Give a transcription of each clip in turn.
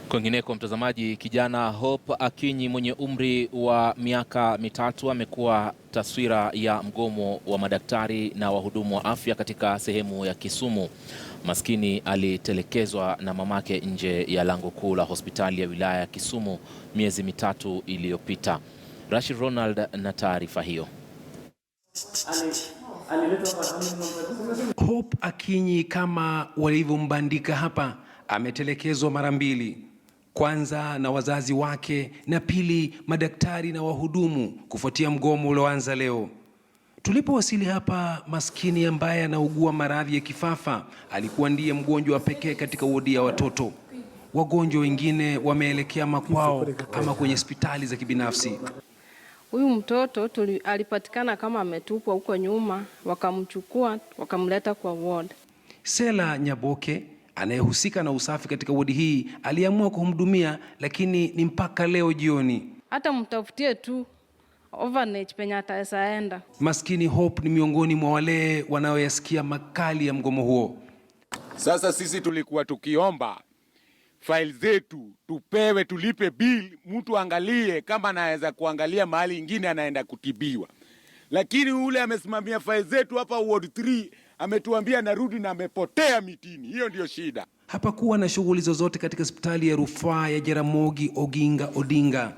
Kwingineko mtazamaji, kijana Hope Akinyi mwenye umri wa miaka 3 amekuwa taswira ya mgomo wa madaktari na wahudumu wa afya katika sehemu ya Kisumu. Maskini alitelekezwa na mamake nje ya lango kuu la hospitali ya wilaya ya Kisumu miezi 3 iliyopita. Rashid Ronald na taarifa hiyo. Hope Akinyi, kama walivyombandika hapa, ametelekezwa mara 2. Kwanza na wazazi wake na pili madaktari na wahudumu kufuatia mgomo ulioanza leo. Tulipowasili hapa, maskini ambaye anaugua maradhi ya kifafa alikuwa ndiye mgonjwa wa pekee katika wodi ya watoto. Wagonjwa wengine wameelekea makwao ama kwenye hospitali za kibinafsi. Huyu mtoto alipatikana kama ametupwa huko nyuma, wakamchukua wakamleta kwa ward. Sela Nyaboke anayehusika na usafi katika wodi hii aliamua kumhudumia, lakini ni mpaka leo jioni. Hata mtafutie tu overnight penye ataenda. Maskini Hope ni miongoni mwa wale wanaoyasikia makali ya mgomo huo. Sasa sisi tulikuwa tukiomba file zetu tupewe, tulipe bill, mtu angalie kama anaweza kuangalia mahali ingine anaenda kutibiwa. Lakini ule amesimamia file zetu hapa ward 3 ametuambia narudi na amepotea mitini. Hiyo ndio shida. Hapakuwa na shughuli zozote katika hospitali ya rufaa ya Jaramogi Oginga Odinga.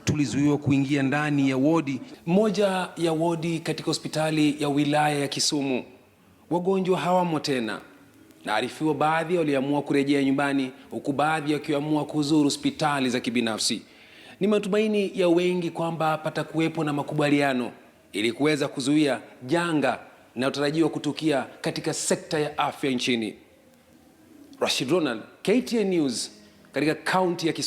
Tulizuiwa kuingia ndani ya wodi moja ya wodi katika hospitali ya wilaya ya Kisumu. Wagonjwa hawamo tena. Naarifiwa baadhi waliamua kurejea nyumbani, huku baadhi wakiamua kuzuru hospitali za kibinafsi. Ni matumaini ya wengi kwamba patakuwepo na makubaliano ili kuweza kuzuia janga linalotarajiwa kutukia katika sekta ya afya nchini. Rashid Ronald, KTN News, katika kaunti ya Kisumu.